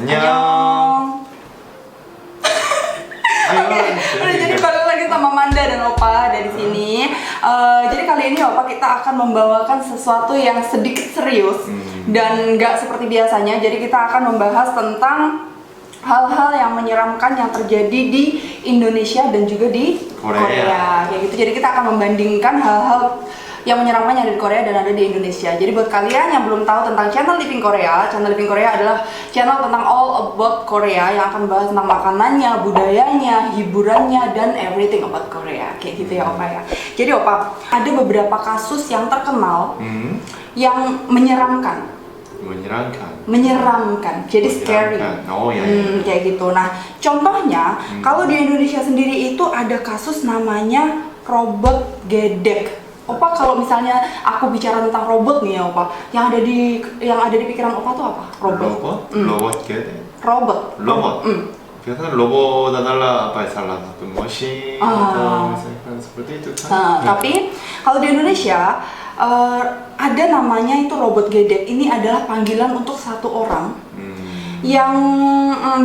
안녕. Udah jadi balik lagi sama Manda dan Opa dari sini. Jadi kali ini Opa kita akan membawakan sesuatu yang sedikit serius dan nggak seperti biasanya. Jadi kita akan membahas tentang hal-hal yang menyeramkan yang terjadi di Indonesia dan juga di Korea. Kayak gitu. Jadi kita akan membandingkan hal-hal yang menyeramkan yang ada di Korea dan ada di Indonesia. Jadi buat kalian yang belum tahu tentang channel Living Korea adalah channel tentang all about Korea yang akan membahas tentang makanannya, budayanya, hiburannya, dan everything about Korea. Kayak gitu ya Opa ya. Jadi Opa, ada beberapa kasus yang terkenal yang menyeramkan. Jadi scary. Oh ya. Kayak gitu. Nah, contohnya kalau di Indonesia sendiri itu ada kasus namanya robot gedek. Opa, kalau misalnya aku bicara tentang robot nih ya Opa, yang ada di pikiran Opa tuh apa? Robot gedek. Robot. Biasanya robot adalah apa ya, salah satu mesin atau misalkan seperti itu kan. Tapi kalau di Indonesia ada namanya itu robot gedek. Ini adalah panggilan untuk satu orang yang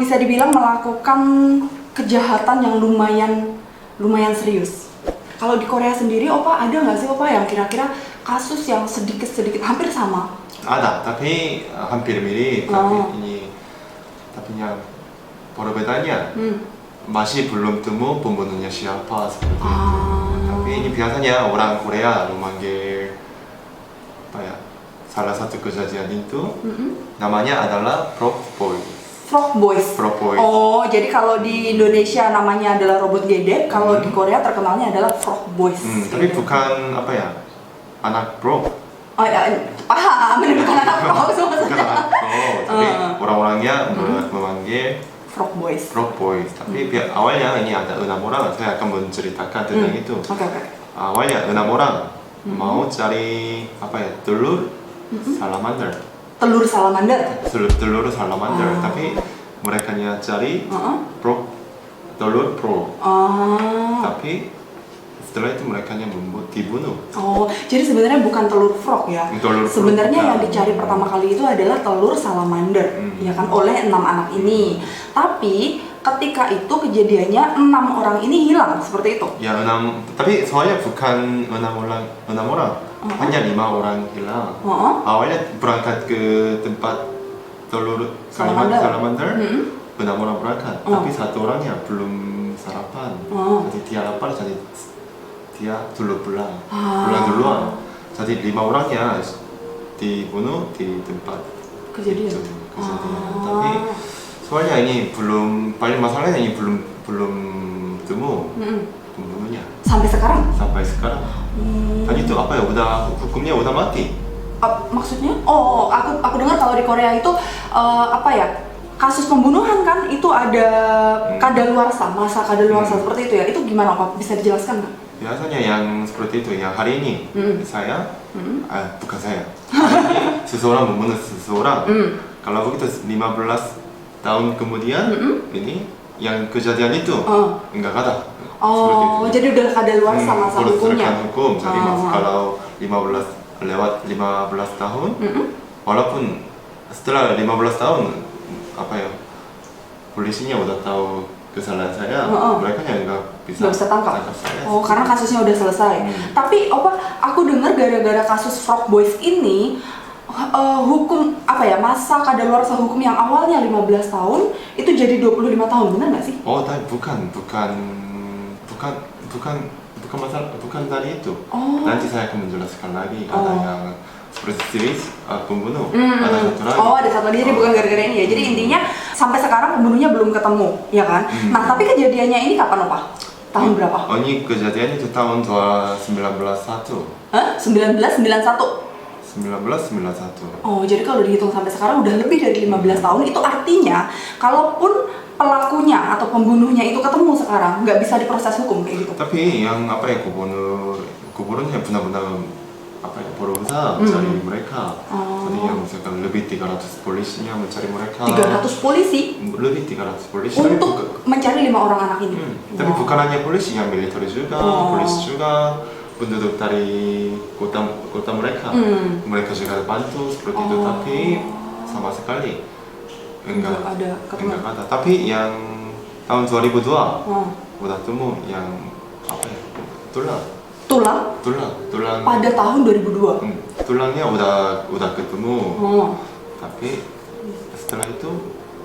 bisa dibilang melakukan kejahatan yang lumayan serius. Kalau di Korea sendiri, Opa ada nggak sih Opa yang kira-kira kasus yang sedikit hampir sama? Ada, tapi hampir mirip. Tapi yang perbedaannya masih belum temu pembunuhnya siapa seperti itu. Tapi ini biasanya orang Korea memanggil apa ya? Salah satu kejadian itu namanya adalah Frog Boys. Oh, jadi kalau di Indonesia namanya adalah robot gedek, kalau di Korea terkenalnya adalah Frog Boys. Tapi bukan apa ya, anak frog. Oh ya, paham, bukan anak frog Bukan anak frog, tapi orang-orangnya memanggil Frog Boys. Tapi awalnya ini ada 6 orang, saya akan menceritakan tentang itu. Oke. Awalnya 6 orang mau cari apa ya, telur salamander. Telur salamander, tapi mereka cari telur frog. Tapi setelah itu mereka dibunuh. Oh, jadi sebenarnya bukan telur frog ya. Sebenarnya yang dicari pertama kali itu adalah telur salamander, ya kan, oleh 6 anak ini. Tapi ketika itu kejadiannya 6 orang ini hilang seperti itu. Ya 6, tapi soalnya bukan 6 orang. Hanya 5 orang hilang. Awalnya berangkat ke tempat telur salamander, 6 orang berangkat. Tapi 1 orangnya belum sarapan. Jadi dia lapar, jadi dia dulu pulang duluan. Jadi 5 orangnya dibunuh di tempat kejadian. Tapi soalnya ini paling masalahnya ini belum temu pembunuhnya. Sampai sekarang. Dan itu apa ya, hukumnya udah mati. Maksudnya? Oh, aku dengar kalau di Korea itu apa ya, kasus pembunuhan kan itu ada masa kadaluarsa seperti itu ya. Itu gimana Pak? Bisa dijelaskan nggak? Biasanya yang seperti itu, yang hari ini saya, bukan saya, hari ini seseorang membunuh seseorang. Kalau begitu 15 tahun kemudian ini yang kejadian itu enggak ada. Oh, jadi udah kadaluarsa masa hukumnya. Hukum. Jadi kalau 15 tahun, walaupun setelah 15 tahun apa ya, polisinya udah tahu kesalahan saya, mereka nggak bisa tangkap saya. Oh, karena kasusnya udah selesai. Tapi Opa, aku dengar gara-gara kasus Frog Boys ini hukum apa ya, masa kadaluarsa hukum yang awalnya 15 tahun itu jadi 25 tahun, benar nggak sih? Oh, tapi bukan masalah, bukan tadi itu. Nanti saya akan menjelaskan lagi. Ada yang seperti pembunuh, ada satu lagi. Oh, ada satu lagi, jadi bukan gara-gara ini ya. Jadi intinya sampai sekarang pembunuhnya belum ketemu, ya kan? Nah, tapi kejadiannya ini kapan Opa? Tahun berapa? Oh, ini kejadiannya itu tahun 1991. Hah? 1991? 1991. Oh, jadi kalau dihitung sampai sekarang udah lebih dari 15 tahun. Itu artinya kalaupun pelakunya atau pembunuhnya itu ketemu sekarang, nggak bisa diproses hukum kayak gitu. Tapi yang apa ya, gubernurnya benar-benar apa ya, berusaha mencari mereka. Jadi yang misalkan lebih 300 polisinya mencari mereka. 300 polisi? Lebih 300 polisi. Untuk mencari 5 orang anak ini? Tapi bukan hanya polisi, yang militer juga, polisi juga, penduduk dari kota mereka. Mereka juga bantu seperti itu, tapi sama sekali enggak ada ketemu. enggak ada. Tapi yang tahun 2002 udah temu yang apa ya? Tulang Pada tahun 2002. tulangnya udah ketemu. Tapi setelah itu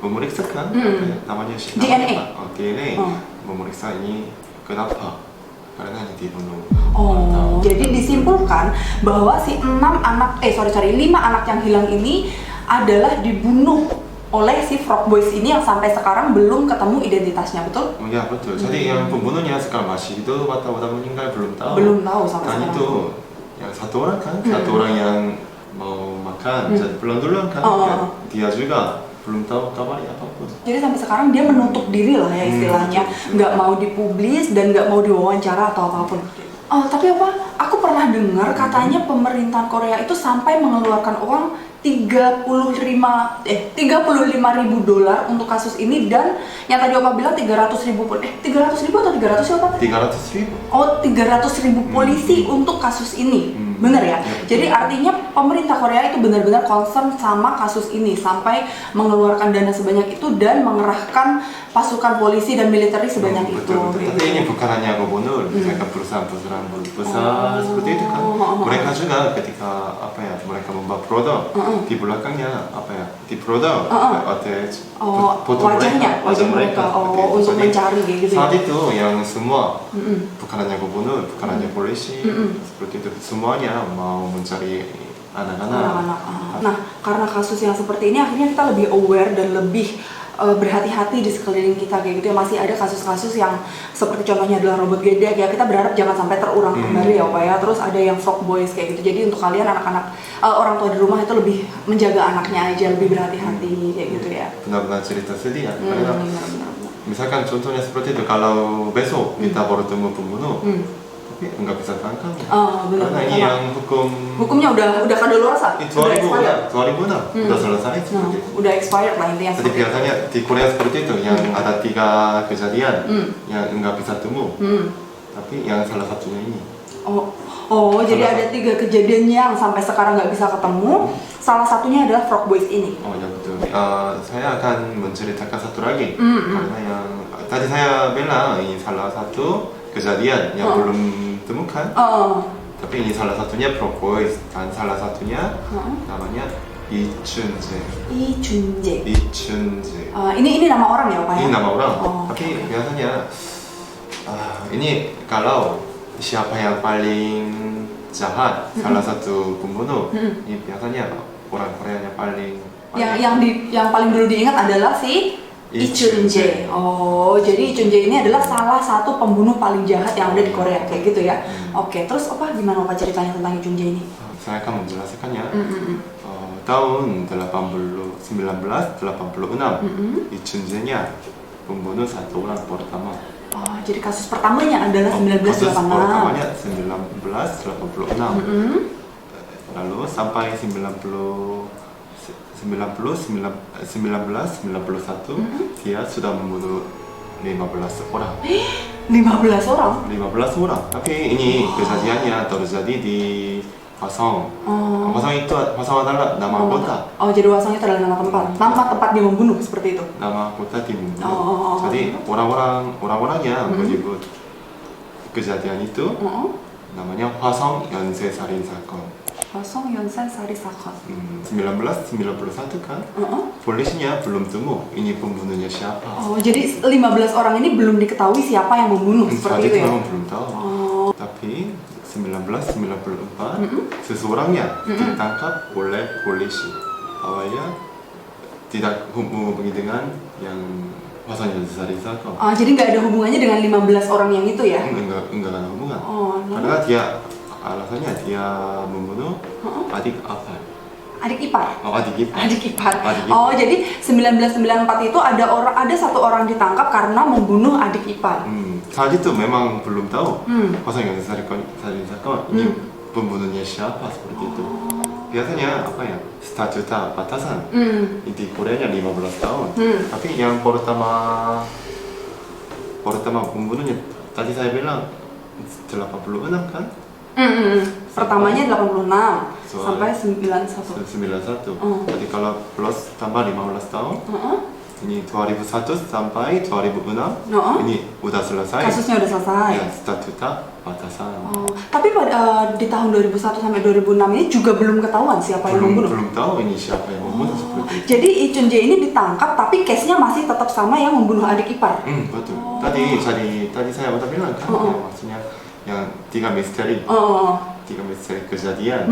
memeriksakan apa ya, namanya DNA. DNA memeriksa ini kenapa? Karena dibunuh. Jadi disimpulkan bahwa si 5 anak yang hilang ini adalah dibunuh oleh si Frog Boys ini yang sampai sekarang belum ketemu identitasnya, betul? Ya betul. Jadi yang pembunuhnya sekarang masih hidup atau udah meninggal belum tahu. Belum tahu sampai Dan sekarang. itu yang satu orang kan, satu orang yang mau makan, jadi pulang duluan kan. Ya, dia juga belum tahu kabarnya apapun. Jadi sampai sekarang dia menutup diri lah ya istilahnya, nggak mau dipublis dan nggak mau diwawancara atau apapun. Tapi aku pernah dengar katanya pemerintahan Korea itu sampai mengeluarkan uang 35 ribu dolar untuk kasus ini, dan yang tadi Opa bilang 300 ribu atau 300 ya Opa? 300 ribu. 300 ribu polisi untuk kasus ini, bener ya? Jadi artinya pemerintah Korea itu benar-benar concern sama kasus ini sampai mengeluarkan dana sebanyak itu dan mengerahkan pasukan polisi dan militer sebanyak itu. Betul. Tapi ini bukan hanya gubernur, misalkan perusahaan-perusahaan besar seperti itu kan. Mereka juga ketika mereka membuat produk di belakangnya di produk foto wajah mereka untuk mencari gitu ya. Saat itu yang semua bukan hanya gubernur, bukan hanya polisi seperti itu, semuanya mau mencari anak-anak. Nah, karena kasus yang seperti ini akhirnya kita lebih aware dan lebih berhati-hati di sekeliling kita kayak gitu ya. Masih ada kasus-kasus yang seperti contohnya adalah robot gedek ya, kita berharap jangan sampai terulang kembali ya Pak ya. Terus ada yang Frog Boys kayak gitu. Jadi untuk kalian anak-anak orang tua di rumah itu lebih menjaga anaknya aja, lebih berhati-hati kayak gitu ya. Benar-benar cerita sedih ya. Karena misalkan contohnya seperti itu, kalau besok kita baru temu pembunuh, tapi nggak bisa tangkap ya. Karena ini yang hukumnya udah kadaluarsa. Itu 2006 udah selesai seperti itu. Udah expired lah intinya. Jadi biasanya di Korea seperti itu, yang ada 3 kejadian yang nggak bisa temu, tapi yang salah satunya ini. Jadi ada 3 kejadian yang sampai sekarang nggak bisa ketemu. Salah satunya adalah Frog Boys ini. Ya betul. Saya akan menceritakan satu lagi, karena yang tadi saya bilang ini salah satu kejadian yang belum temukan. Tapi ini salah satunya Frog Boys, dan salah satunya namanya Lee Chun-jae. Ini nama orang ya Pak ya? Ini nama orang. Tapi biasanya ini kalau siapa yang paling jahat, salah satu pembunuh, ini biasanya orang Korea yang paling yang paling dulu diingat adalah si Lee Chun-jae. Jadi Lee Chun-jae ini adalah salah satu pembunuh paling jahat yang ada di Korea kayak gitu ya. Terus gimana Opa ceritanya tentang Lee Chun-jae ini? Saya akan menjelaskannya. Tahun 1986, Lee Chun-jae-nya pembunuh satu orang pertama. Jadi kasus pertamanya adalah 1986. Kasus pertamanya 1986. Lalu sampai 1991 dia sudah membunuh 15 orang. 15 orang? 15 orang. Tapi ini kejadiannya terjadi di Hwasong. Hwasong adalah nama kota. Jadi Hwasong itu adalah nama tempat dia membunuh seperti itu. Nama kota dibunuh. Jadi orang-orangnya menyebut kejadian itu namanya Hwasong Yonsei Salin Sakon. Hwasong Yonsei Salin Sakon. 1991 kan? Polisinya belum temu ini pembunuhnya siapa. Jadi 15 orang ini belum diketahui siapa yang membunuh seperti itu ya? Memang belum tahu. Tapi 1994 seseorangnya ditangkap oleh polisi. Awalnya tidak hubungi dengan yang Hwasong Yonsei Salin Sakon. Jadi nggak ada hubungannya dengan 15 orang yang itu ya? Enggak ada hubungan. Karena alasannya dia membunuh adik ipar. Adik ipar. Adik ipar. Jadi 1994 itu ada satu orang ditangkap karena membunuh adik ipar. Saat itu memang belum tahu Hwasong Yonsei Salin Sakon ini pembunuhnya siapa seperti itu. Biasanya statuta batasan di Koreanya 15 tahun. Tapi yang pertama pembunuhnya tadi saya bilang 86 kan? Pertamanya 86 Soal- sampai 91. 91. Jadi kalau plus tambah 15 tahun, ini 2001 sampai 2006, ini udah selesai. Kasusnya udah selesai. Ya, statuta batasan. Tapi di tahun 2001 sampai 2006 ini juga belum ketahuan siapa yang membunuh. Belum tahu ini siapa yang membunuh seperti itu. Jadi Lee Chun Jae ini ditangkap, tapi case-nya masih tetap sama yang membunuh adik ipar. Betul. Tadi saya udah bilang kan, yang maksudnya yang tiga misteri kejadian.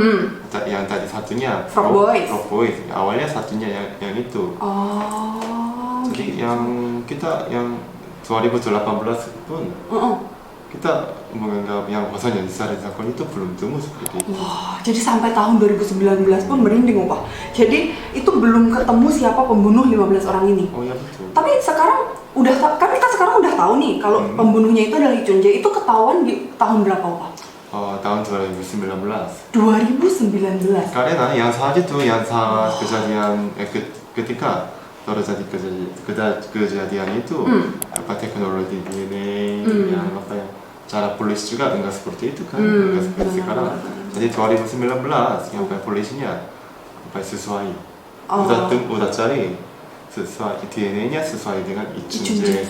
Yang tadi satunya Frog Boys. Frog Boys. Awalnya satunya yang itu. Jadi yang kita yang 2018 pun kita menganggap yang Hwaseon Yonsari sakon itu belum temu seperti itu. Wah, jadi sampai tahun 2019 pun merinding, Opa. Jadi itu belum ketemu siapa pembunuh 15 orang ini. Oh ya betul. Tapi sekarang kan kita sekarang udah tahu nih kalau pembunuhnya itu adalah Lee Chun Jae. Itu ketahuan di tahun berapa, Opa? Tahun 2019. 2019. Karena yang saat itu kejadian ketika terjadi kejadian itu apa teknologi DNA yang apa ya cara polis juga enggak seperti itu kan enggak seperti sekarang. Jadi 2019 yang polisinya apa sesuai udah cari sesuai DNA-nya sesuai dengan Lee Chun Jae.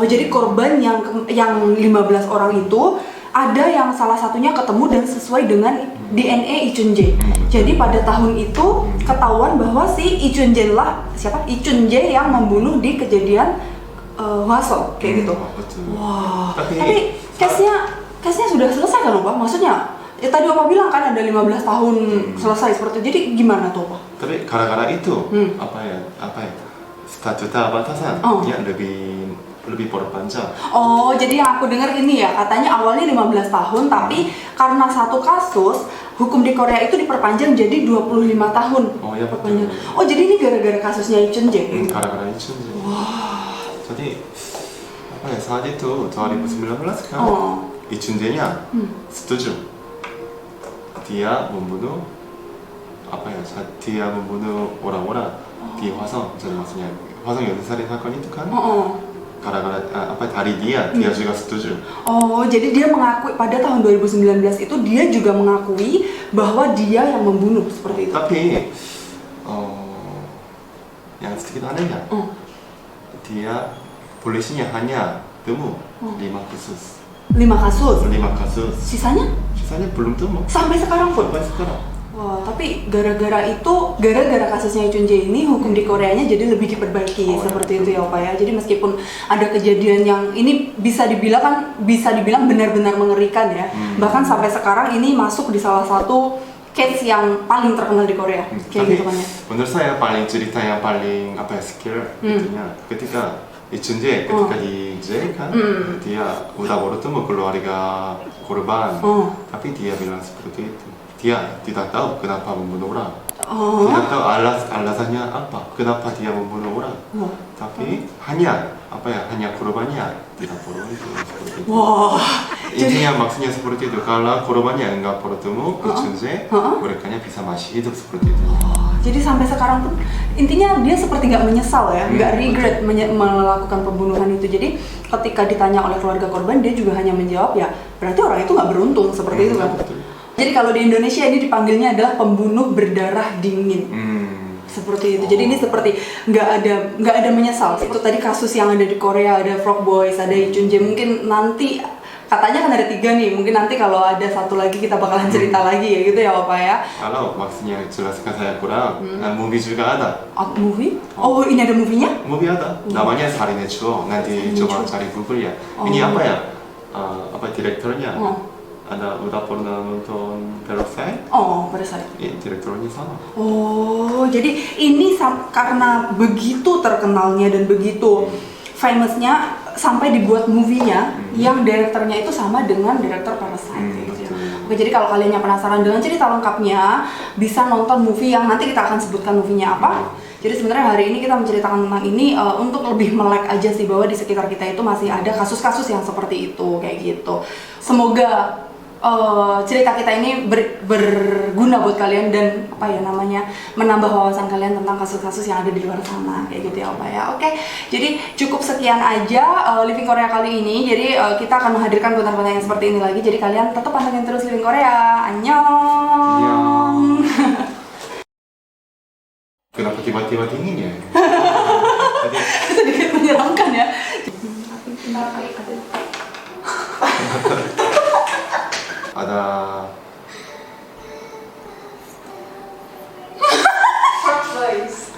Jadi korban yang 15 orang itu ada yang salah satunya ketemu dan sesuai dengan DNA Lee Chun Jae. Jadi pada tahun itu ketahuan bahwa si Lee Chun Jae Lee Chun Jae yang membunuh di kejadian Hwaseon kayak gitu. Betul. Wah. Tapi case-nya sudah selesai kan, Opa? Maksudnya ya tadi Opa bilang kan ada 15 tahun selesai seperti itu. Jadi gimana tuh, Opa? Tapi gara-gara itu apa ya statuta batasan ya lebih perpanjang. Jadi yang aku dengar ini ya, katanya awalnya 15 tahun, tapi karena satu kasus, hukum di Korea itu diperpanjang jadi 25 tahun. Oh ya betul. Perpanjang. Jadi ini gara-gara kasusnya Lee Chun Jae. Gara-gara Lee Chun Jae. Jadi apa ya saat itu 2019 kan Lee Chun Jae-nya setuju dia membunuh dia membunuh orang-orang di Hwaseon. Jadi maksudnya Hwaseon Yonsari sakon itu kan gara-gara dari dia juga setuju. Jadi dia mengakui pada tahun 2019 itu dia juga mengakui bahwa dia yang membunuh seperti itu. Tapi yang sedikit anehnya dia polisinya hanya temu 5 kasus. 5 kasus? 5 kasus. Sisanya belum temu. Sampai sekarang pun? Sampai sekarang. Wah, tapi gara-gara kasusnya Lee Chun Jae ini hukum di Koreanya jadi lebih diperbaiki seperti itu ya, Pak ya. Jadi meskipun ada kejadian yang ini bisa dibilang benar-benar mengerikan ya. Bahkan sampai sekarang ini masuk di salah satu case yang paling terkenal di Korea. Kayak gitu kan ya. Menurut saya cerita yang paling scare itunya ketika Lee Chun Jae ketika di jail kan dia udah bertemu keluarga korban. Tapi dia bilang seperti itu. Dia tidak tahu kenapa membunuh orang. Tidak tahu alasannya apa, kenapa dia membunuh orang. Tapi hanya korbannya tidak perlu itu seperti itu. Intinya maksudnya seperti itu. Kalau korbannya enggak bertemu Lee Chun Jae, mereka bisa masih hidup seperti itu. Jadi sampai sekarang pun intinya dia seperti nggak menyesal ya, nggak regret melakukan pembunuhan itu. Jadi ketika ditanya oleh keluarga korban, dia juga hanya menjawab ya berarti orang itu nggak beruntung seperti itu kan. Jadi kalau di Indonesia ini dipanggilnya adalah pembunuh berdarah dingin. Seperti itu. Jadi ini seperti nggak ada menyesal. Itu tadi kasus yang ada di Korea, ada Frog Boys, ada Lee Chun Jae. Mungkin nanti katanya kan ada 3 nih. Mungkin nanti kalau ada satu lagi kita bakalan cerita lagi ya gitu ya, Bapak ya. Kalau maksudnya jelaskan saya kurang. Movie juga ada. Movie? Ini ada movie-nya? Movie ada. Namanya Sarin의 추억. Nanti coba cari Google ya. Ini apa ya? Direkturnya? Ada udah pernah nonton Parasite? Parasite. Direkturnya sama. Jadi ini karena begitu terkenalnya dan begitu famousnya sampai dibuat movie-nya yang direkturnya itu sama dengan direktur Parasite gitu ya. Oke, jadi kalau kalian yang penasaran dengan cerita lengkapnya bisa nonton movie yang nanti kita akan sebutkan movie-nya apa. Jadi sebenarnya hari ini kita menceritakan tentang ini untuk lebih melek aja sih bahwa di sekitar kita itu masih ada kasus-kasus yang seperti itu kayak gitu. Semoga cerita kita ini berguna buat kalian dan apa ya namanya menambah wawasan kalian tentang kasus-kasus yang ada di luar sana kayak gitu ya Opa ya. Oke, jadi cukup sekian aja Living Korea kali ini. Jadi kita akan menghadirkan konten-konten yang seperti ini lagi. Jadi kalian tetap pantengin terus Living Korea. Annyeong. Kenapa tiba-tiba dingin ya? Sedikit menyeramkan ya. Ada Frog voice.